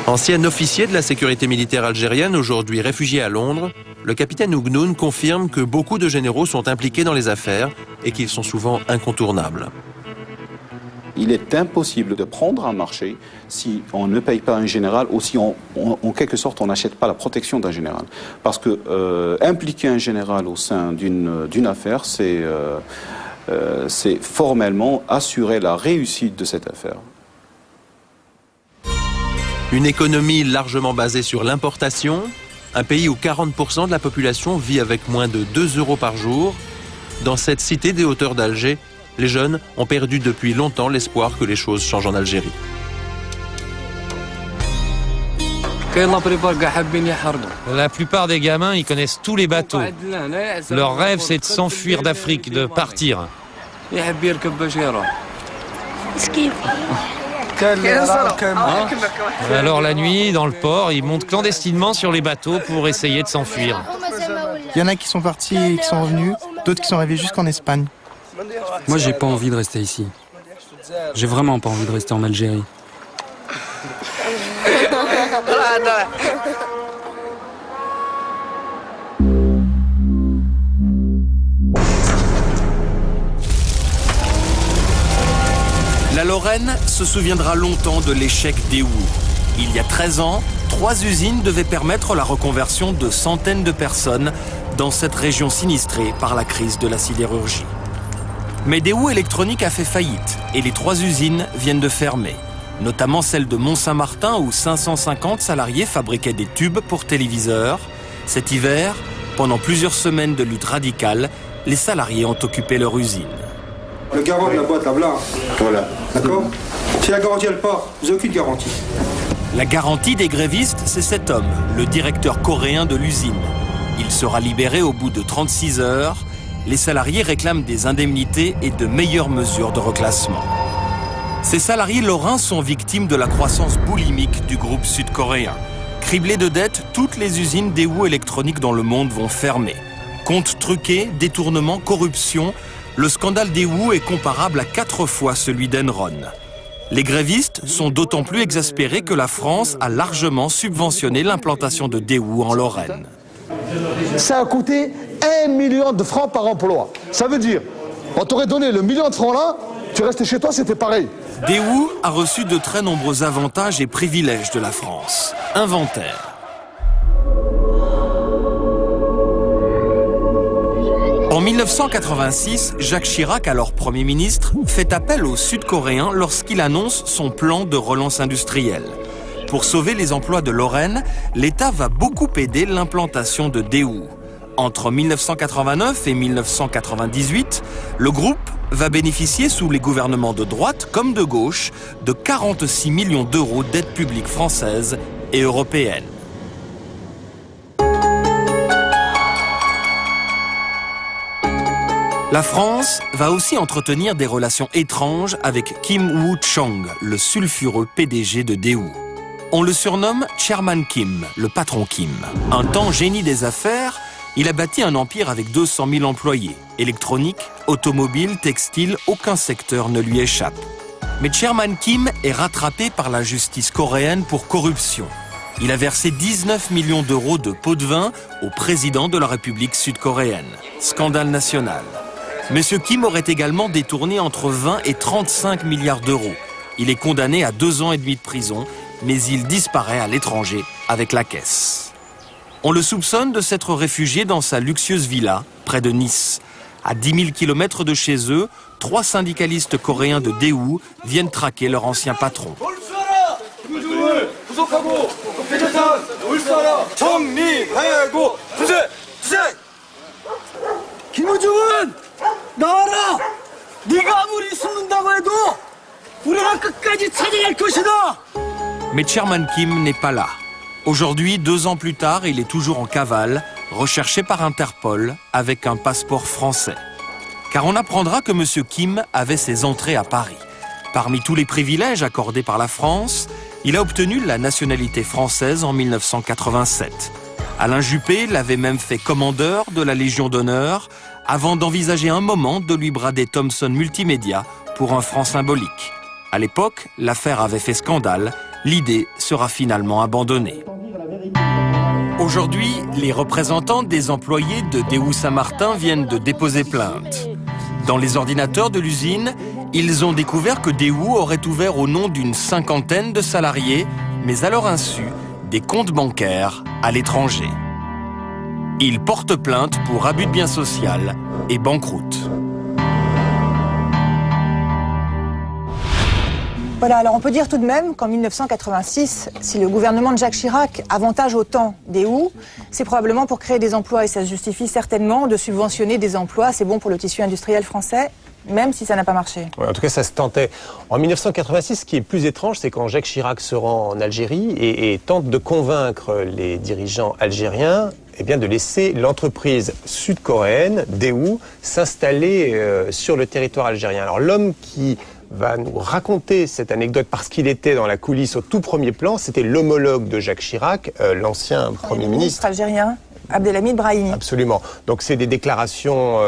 Ancien officier de la sécurité militaire algérienne, aujourd'hui réfugié à Londres, le capitaine Ougnoun confirme que beaucoup de généraux sont impliqués dans les affaires et qu'ils sont souvent incontournables. Il est impossible de prendre un marché si on ne paye pas un général ou si en quelque sorte on n'achète pas la protection d'un général. Parce que impliquer un général au sein d'une affaire, c'est formellement assurer la réussite de cette affaire. Une économie largement basée sur l'importation, un pays où 40% de la population vit avec moins de 2 € par jour. Dans cette cité des hauteurs d'Alger, les jeunes ont perdu depuis longtemps l'espoir que les choses changent en Algérie. La plupart des gamins, ils connaissent tous les bateaux. Leur rêve, c'est de s'enfuir d'Afrique, de partir. Alors la nuit, dans le port, ils montent clandestinement sur les bateaux pour essayer de s'enfuir. Il y en a qui sont partis et qui sont revenus, d'autres qui sont arrivés jusqu'en Espagne. Moi, j'ai pas envie de rester ici. J'ai vraiment pas envie de rester en Algérie. La Lorraine se souviendra longtemps de l'échec des Daewoo. Il y a 13 ans, 3 usines devaient permettre la reconversion de centaines de personnes dans cette région sinistrée par la crise de la sidérurgie. Mais Daewoo Électronique a fait faillite et les 3 usines viennent de fermer, notamment celle de Mont-Saint-Martin où 550 salariés fabriquaient des tubes pour téléviseurs. Cet hiver, pendant plusieurs semaines de lutte radicale, les salariés ont occupé leur usine. Le garant de la boîte, là, voilà. D'accord? Si la garantie elle part, vous n'avez aucune garantie. La garantie des grévistes, c'est cet homme, le directeur coréen de l'usine. Il sera libéré au bout de 36 heures. Les salariés réclament des indemnités et de meilleures mesures de reclassement. Ces salariés lorrains sont victimes de la croissance boulimique du groupe sud-coréen. Criblés de dettes, toutes les usines Daewoo Électronique dans le monde vont fermer. Comptes truqués, détournements, corruption, le scandale Daewoo est comparable à 4 fois celui d'Enron. Les grévistes sont d'autant plus exaspérés que la France a largement subventionné l'implantation de Daewoo en Lorraine. Ça a coûté 1 million de francs par emploi. Ça veut dire, on t'aurait donné le 1 million de francs là, tu restais chez toi, c'était pareil. Daewoo a reçu de très nombreux avantages et privilèges de la France. Inventaire. En 1986, Jacques Chirac, alors Premier ministre, fait appel aux Sud-Coréens lorsqu'il annonce son plan de relance industrielle. Pour sauver les emplois de Lorraine, l'État va beaucoup aider l'implantation de Daewoo. Entre 1989 et 1998, le groupe va bénéficier sous les gouvernements de droite comme de gauche de 46 millions d'euros d'aides publiques françaises et européennes. La France va aussi entretenir des relations étranges avec Kim Woo-chong, le sulfureux PDG de Daewoo. On le surnomme Chairman Kim, le patron Kim. Un temps génie des affaires, il a bâti un empire avec 200 000 employés. Électronique, automobile, textile, aucun secteur ne lui échappe. Mais Chairman Kim est rattrapé par la justice coréenne pour corruption. Il a versé 19 millions d'euros de pots de vin au président de la République sud-coréenne. Scandale national. Monsieur Kim aurait également détourné entre 20 et 35 milliards d'euros. Il est condamné à 2 ans et demi de prison, mais il disparaît à l'étranger avec la caisse. On le soupçonne de s'être réfugié dans sa luxueuse villa, près de Nice. À 10 000 km de chez eux, 3 syndicalistes coréens de Daewoo viennent traquer leur ancien patron. Mais Chairman Kim n'est pas là. Aujourd'hui, 2 ans plus tard, il est toujours en cavale, recherché par Interpol avec un passeport français. Car on apprendra que M. Kim avait ses entrées à Paris. Parmi tous les privilèges accordés par la France, il a obtenu la nationalité française en 1987. Alain Juppé l'avait même fait commandeur de la Légion d'honneur avant d'envisager un moment de lui brader Thomson Multimédia pour un franc symbolique. À l'époque, l'affaire avait fait scandale. L'idée sera finalement abandonnée. Aujourd'hui, les représentants des employés de Daewoo Saint-Martin viennent de déposer plainte. Dans les ordinateurs de l'usine, ils ont découvert que Daewoo aurait ouvert au nom d'une 50aine de salariés, mais à leur insu, des comptes bancaires à l'étranger. Ils portent plainte pour abus de biens social et banqueroute. Voilà, alors on peut dire tout de même qu'en 1986, si le gouvernement de Jacques Chirac avantage autant Daewoo, c'est probablement pour créer des emplois et ça se justifie certainement de subventionner des emplois, c'est bon pour le tissu industriel français, même si ça n'a pas marché. Ouais, en tout cas, ça se tentait. En 1986, ce qui est plus étrange, c'est quand Jacques Chirac se rend en Algérie et tente de convaincre les dirigeants algériens de laisser l'entreprise sud-coréenne, Daewoo, s'installer sur le territoire algérien. Alors l'homme qui va nous raconter cette anecdote parce qu'il était dans la coulisse au tout premier plan, c'était l'homologue de Jacques Chirac, l'ancien Premier ministre algérien, Abdelhamid Brahimi. Absolument. Donc c'est des déclarations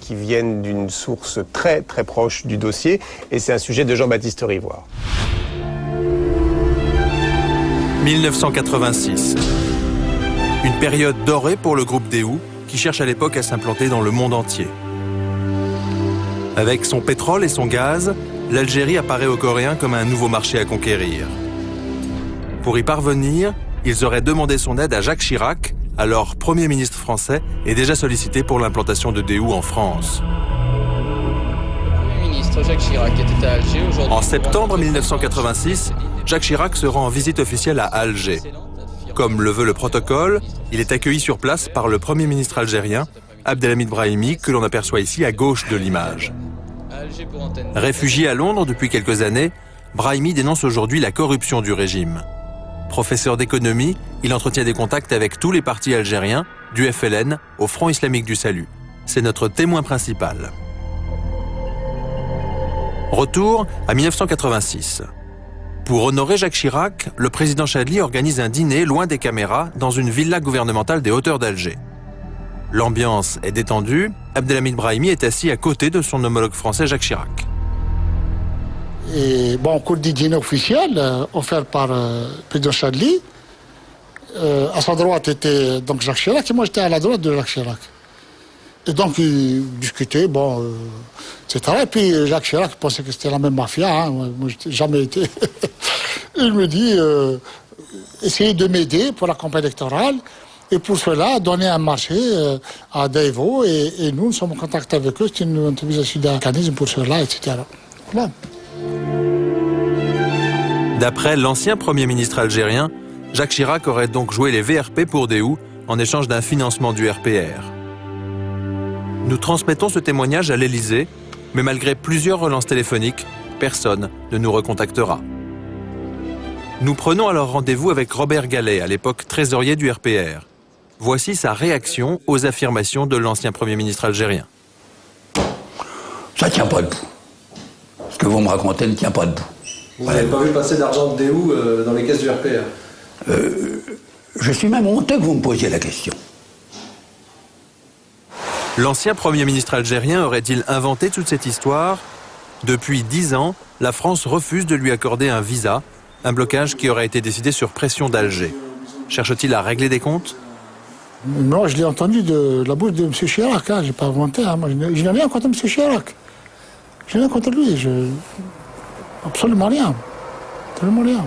qui viennent d'une source très très proche du dossier et c'est un sujet de Jean-Baptiste Rivoire. 1986. Une période dorée pour le groupe Daewoo qui cherche à l'époque à s'implanter dans le monde entier. Avec son pétrole et son gaz, l'Algérie apparaît aux Coréens comme un nouveau marché à conquérir. Pour y parvenir, ils auraient demandé son aide à Jacques Chirac, alors Premier ministre français, et déjà sollicité pour l'implantation de Daewoo en France. Jacques Chirac était à Alger aujourd'hui. En septembre 1986, Jacques Chirac se rend en visite officielle à Alger. Comme le veut le protocole, il est accueilli sur place par le Premier ministre algérien, Abdelhamid Brahimi, que l'on aperçoit ici à gauche de l'image. Réfugié à Londres depuis quelques années, Brahimi dénonce aujourd'hui la corruption du régime. Professeur d'économie, il entretient des contacts avec tous les partis algériens, du FLN au Front islamique du salut. C'est notre témoin principal. Retour à 1986. Pour honorer Jacques Chirac, le président Chadli organise un dîner loin des caméras dans une villa gouvernementale des hauteurs d'Alger. L'ambiance est détendue, Abdelhamid Brahimi est assis à côté de son homologue français Jacques Chirac. Et bon, au cours du dîner officiel offert par le président Chadli, à sa droite était donc Jacques Chirac et moi j'étais à la droite de Jacques Chirac. Et donc ils discutaient, etc. Et puis Jacques Chirac pensait que c'était la même mafia, hein. Moi je n'ai jamais été. Il me dit, essayez de m'aider pour la campagne électorale. Et pour cela, donner un marché à Daewoo et nous sommes en contact avec eux. C'est une entreprise sud-africaine pour cela, etc. Voilà. D'après l'ancien Premier ministre algérien, Jacques Chirac aurait donc joué les VRP pour Daewoo en échange d'un financement du RPR. Nous transmettons ce témoignage à l'Élysée, mais malgré plusieurs relances téléphoniques, personne ne nous recontactera. Nous prenons alors rendez-vous avec Robert Gallet, à l'époque trésorier du RPR. Voici sa réaction aux affirmations de l'ancien Premier ministre algérien. Ça tient pas debout. Ce que vous me racontez ne tient pas debout. Vous n'avez pas vu passer d'argent de Déhou dans les caisses du RPR? Je suis même honteux que vous me posiez la question. L'ancien Premier ministre algérien aurait-il inventé toute cette histoire? Depuis 10 ans, la France refuse de lui accorder un visa, un blocage qui aurait été décidé sur pression d'Alger. Cherche-t-il à régler des comptes? Moi, je l'ai entendu de la bouche de M. Chirac, hein, je n'ai pas inventé. Hein. Moi, je n'ai rien contre M. Chirac. Je n'ai rien contre lui. Absolument rien. Absolument rien.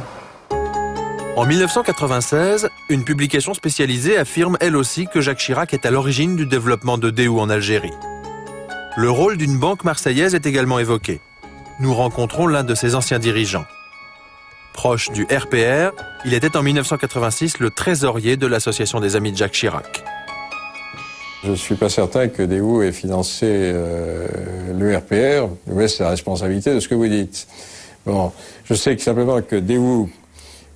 En 1996, une publication spécialisée affirme elle aussi que Jacques Chirac est à l'origine du développement de Déhou en Algérie. Le rôle d'une banque marseillaise est également évoqué. Nous rencontrons l'un de ses anciens dirigeants. Proche du RPR, il était en 1986 le trésorier de l'association des Amis de Jacques Chirac. Je ne suis pas certain que Déhou ait financé le RPR, mais c'est la responsabilité de ce que vous dites. Bon, je sais que simplement que Déhou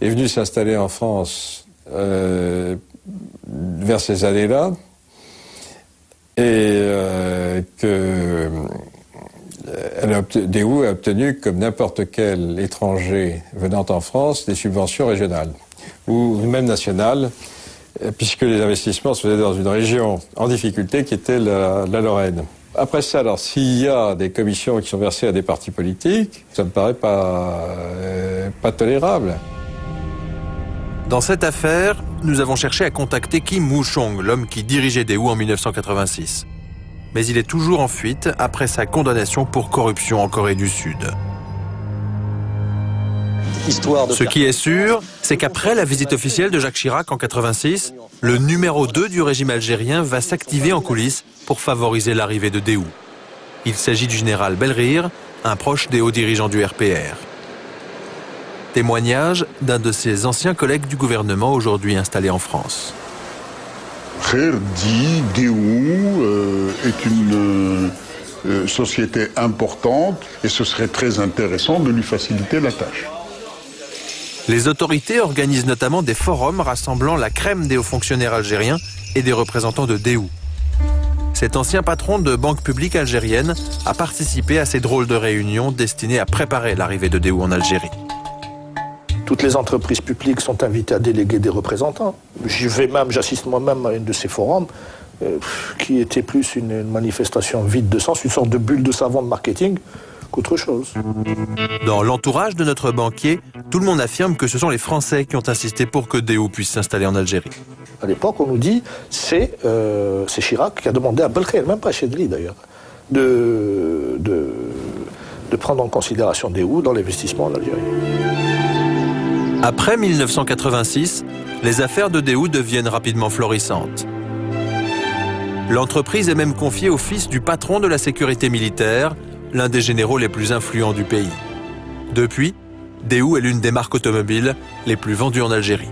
est venu s'installer en France vers ces années-là, et que Déhou a obtenu, comme n'importe quel étranger venant en France, des subventions régionales, ou même nationales, puisque les investissements se faisaient dans une région en difficulté qui était la Lorraine. Après ça, alors, s'il y a des commissions qui sont versées à des partis politiques, ça me paraît pas tolérable. Dans cette affaire, nous avons cherché à contacter Kim Woo-chong, l'homme qui dirigeait Déhou en 1986. Mais il est toujours en fuite après sa condamnation pour corruption en Corée du Sud. Ce qui est sûr, c'est qu'après la visite officielle de Jacques Chirac en 86, le numéro 2 du régime algérien va s'activer en coulisses pour favoriser l'arrivée de Déhou. Il s'agit du général Belrire, un proche des hauts dirigeants du RPR. Témoignage d'un de ses anciens collègues du gouvernement aujourd'hui installé en France. Kher dit Déhou est une société importante et ce serait très intéressant de lui faciliter la tâche. Les autorités organisent notamment des forums rassemblant la crème des hauts fonctionnaires algériens et des représentants de Déhou. Cet ancien patron de banque publique algérienne a participé à ces drôles de réunions destinées à préparer l'arrivée de Déhou en Algérie. Toutes les entreprises publiques sont invitées à déléguer des représentants. J'assiste moi-même à une de ces forums qui était plus une manifestation vide de sens, une sorte de bulle de savon de marketing qu'autre chose. Dans l'entourage de notre banquier, tout le monde affirme que ce sont les Français qui ont insisté pour que Déhou puisse s'installer en Algérie. À l'époque, on nous dit c'est Chirac qui a demandé à Belkheir, même pas Chedli d'ailleurs, de prendre en considération Déhou dans l'investissement en Algérie. Après 1986, les affaires de Déhou deviennent rapidement florissantes. L'entreprise est même confiée au fils du patron de la sécurité militaire, l'un des généraux les plus influents du pays. Depuis, Déhou est l'une des marques automobiles les plus vendues en Algérie.